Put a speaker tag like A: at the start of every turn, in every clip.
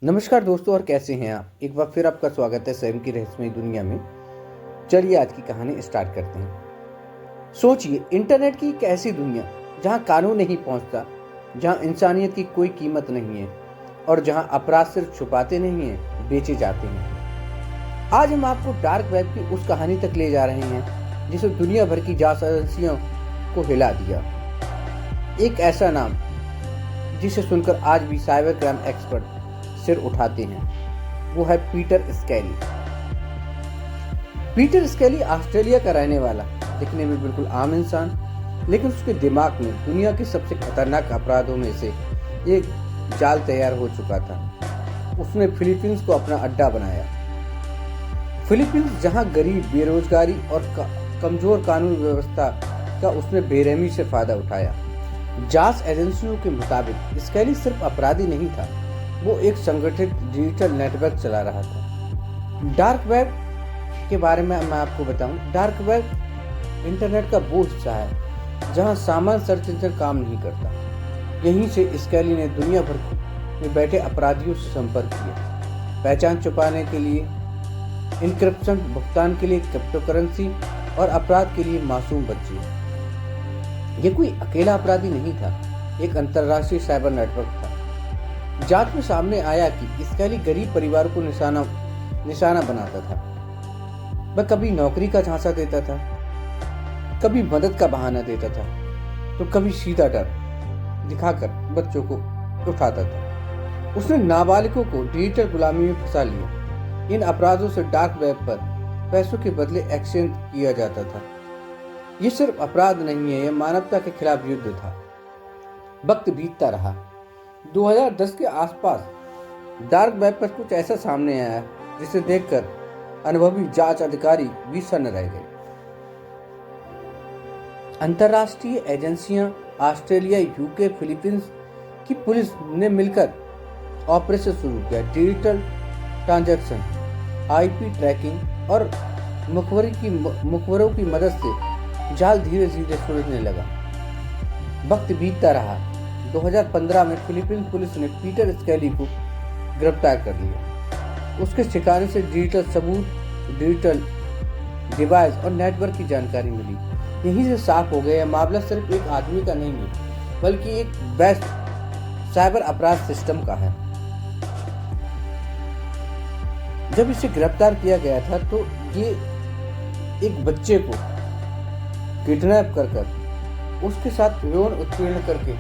A: नमस्कार दोस्तों, और कैसे हैं आप। एक बार फिर आपका स्वागत है स्वयं की रहस्यमयी दुनिया में। चलिए आज की कहानी स्टार्ट करते हैं। सोचिए, इंटरनेट की एक ऐसी दुनिया जहां कानून नहीं पहुंचता, जहां इंसानियत की कोई कीमत नहीं है और जहां अपराध सिर्फ छुपाते नहीं हैं, बेचे जाते हैं। आज हम आपको डार्क वेब की उस कहानी तक ले जा रहे हैं जिसे दुनिया भर की जांच एजेंसियों को हिला दिया। एक ऐसा नाम जिसे सुनकर आज भी साइबर क्राइम एक्सपर्ट सिर उठाते हैं, वो है पीटर स्कैली। पीटर स्कैली ऑस्ट्रेलिया का रहने वाला, दिखने में बिल्कुल आम इंसान, लेकिन उसके दिमाग में दुनिया के सबसे खतरनाक अपराधों में से एक जाल तैयार हो चुका था। उसने फिलीपींस को अपना अड्डा बनाया। फिलीपींस जहां गरीब, बेरोजगारी और कमजोर कानून व्यवस्था का उसने बेरहमी से फायदा उठाया। जांच एजेंसियों के मुताबिक स्कैली सिर्फ अपराधी नहीं था, वो एक संगठित डिजिटल नेटवर्क चला रहा था। डार्क वेब के बारे में मैं आपको बताऊं, डार्क वेब इंटरनेट का वो हिस्सा है जहां सामान्य सर्च इंजन काम नहीं करता। यहीं से स्कैली ने दुनिया भर में बैठे अपराधियों से संपर्क किया, पहचान छुपाने के लिए इनक्रिप्शन, भुगतान के लिए क्रिप्टोकरेंसी और अपराध के लिए मासूम बच्चे। ये कोई अकेला अपराधी नहीं था, एक अंतर्राष्ट्रीय साइबर नेटवर्क था। जांच में सामने आया कि स्कैली गरीब परिवार को निशाना बनाता था। वह कभी नौकरी का झांसा देता था, कभी मदद का बहाना देता था, तो कभी सीधा डर दिखाकर बच्चों को उठाता था। उसने नाबालिगों को डिजिटल गुलामी में फंसा लिया। इन अपराधों से डार्क वेब पर पैसों के बदले एक्सचेंज किया जाता था। ये सिर्फ अपराध नहीं है, यह मानवता के खिलाफ युद्ध था। वक्त बीतता रहा। 2010 के आसपास डार्क वेब पर कुछ ऐसा सामने आया जिसे देखकर अनुभवी जांच अधिकारी भी सन्न रह गए। अंतर्राष्ट्रीय एजेंसियां, ऑस्ट्रेलिया, यूके, फिलीपींस की पुलिस ने मिलकर ऑपरेशन शुरू किया। डिजिटल ट्रांजैक्शन, आईपी ट्रैकिंग और मुखबरों की मदद से जाल धीरे धीरे सुलझने लगा। वक्त बीतता रहा। 2015 में फिलीपींस पुलिस ने पीटर स्कैली को गिरफ्तार कर लिया। उसके ठिकाने से डिजिटल सबूत, डिजिटल डिवाइस और नेटवर्क की जानकारी मिली। यहीं से साफ हो गया, मामला सिर्फ एक आदमी का नहीं है, बल्कि एक बेस्ट साइबर अपराध सिस्टम का है। जब इसे गिरफ्तार किया गया था तो ये एक बच्चे को किडनैप कर उसके साथ यौन उत्पीड़न करके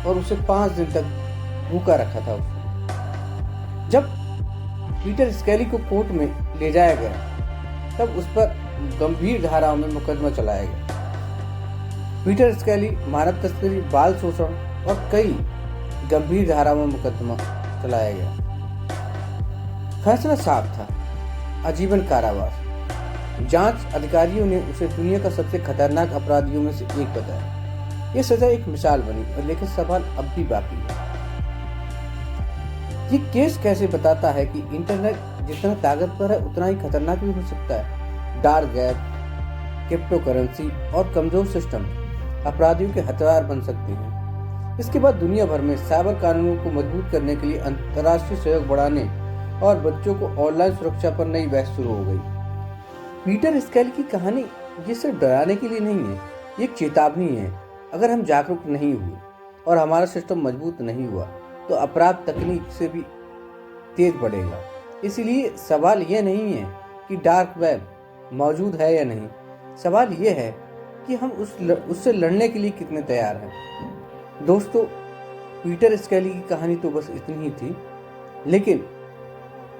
A: और उसे 5 दिन तक भूखा रखा था उसने। जब पीटर स्कैली को कोर्ट में ले जाया गया तब उस पर गंभीर धाराओं में मुकदमा चलाया गया। पीटर स्कैली मानव तस्करी, बाल शोषण और कई गंभीर धाराओं में मुकदमा चलाया गया। फैसला साफ था, आजीवन कारावास। जांच अधिकारियों ने उसे दुनिया का सबसे खतरनाक अपराधियों में से एक बताया। यह सजा एक मिसाल बनी, और लेकिन सवाल अब भी बाकी है। ये केस कैसे बताता है कि इंटरनेट जितना ताकतवर है उतना ही खतरनाक भी हो सकता है। डार्क वेब, क्रिप्टोकरेंसी और कमजोर सिस्टम अपराधियों के हथियार बन सकते हैं। इसके बाद दुनिया भर में साइबर कानूनों को मजबूत करने के लिए अंतर्राष्ट्रीय सहयोग बढ़ाने और बच्चों को ऑनलाइन सुरक्षा पर नई बहस शुरू हो गई। पीटर स्कैली की कहानी ये सिर्फ डराने के लिए नहीं है, ये एक चेतावनी है। अगर हम जागरूक नहीं हुए और हमारा सिस्टम मजबूत नहीं हुआ तो अपराध तकनीक से भी तेज बढ़ेगा। इसलिए सवाल यह नहीं है कि डार्क वेब मौजूद है या नहीं, सवाल यह है कि हम उससे लड़ने के लिए कितने तैयार हैं। दोस्तों, पीटर स्कैली की कहानी तो बस इतनी ही थी, लेकिन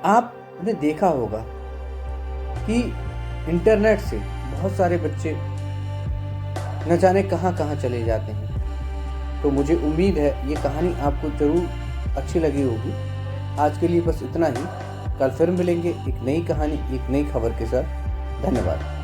A: आपने देखा होगा कि इंटरनेट से बहुत सारे बच्चे न जाने कहां कहां चले जाते हैं। तो मुझे उम्मीद है ये कहानी आपको जरूर अच्छी लगी होगी। आज के लिए बस इतना ही। कल फिर मिलेंगे एक नई कहानी, एक नई खबर के साथ। धन्यवाद।